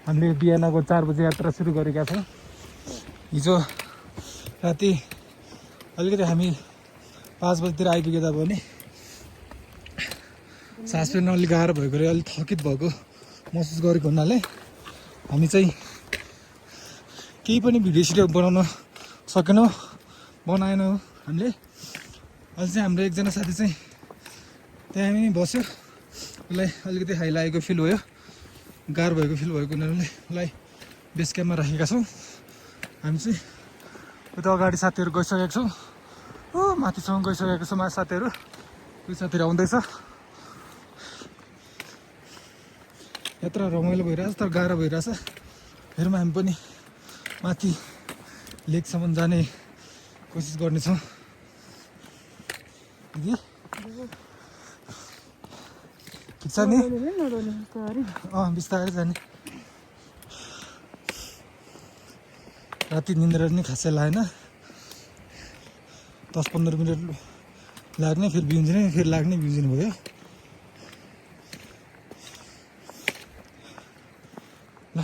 हामीले बिहानको 4 बजे यात्रा सुरु गरेका छौँ। हिजो राति अलिकति हामी 5 बजेतिर आइपुगेता पनि सास फेर्न अलिक गाह्रो भएकोले अलिक थकित भएको महसुस गरेको हुनाले हामी चाहिँ केही पनि भिडियो बनाउन सकेनौँ, बनाएनौँ हामीले। अहिले चाहिँ हाम्रो एकजना साथी चाहिँ त्यहाँ पनि बस्यो, उसलाई अलिकति हाइ लागेको फिल भयो, गाह्रो भएको फिल भएको हुनाले उसलाई बेस क्याम्पमा राखेका छौँ। हामी चाहिँ उता अगाडि साथीहरू गइसकेका छौँ, माथिसम्म गइसकेको छौँ। साथीहरू कोही साथीहरू आउँदैछ। यात्रा रमाइलो भइरहेछ तर गाह्रो भइरहेछ। हेरौँ हामी पनि माथि लेकसम्म जाने कोसिस गर्नेछौँ। ठिक छ नि? बिस्तारै जाने। राति निन्द्रा पनि खासै लागेन, 10-15 मिनट लाग्ने, फेरि बिउजिने, फेरि लाग्ने बिउजिने भयो। ल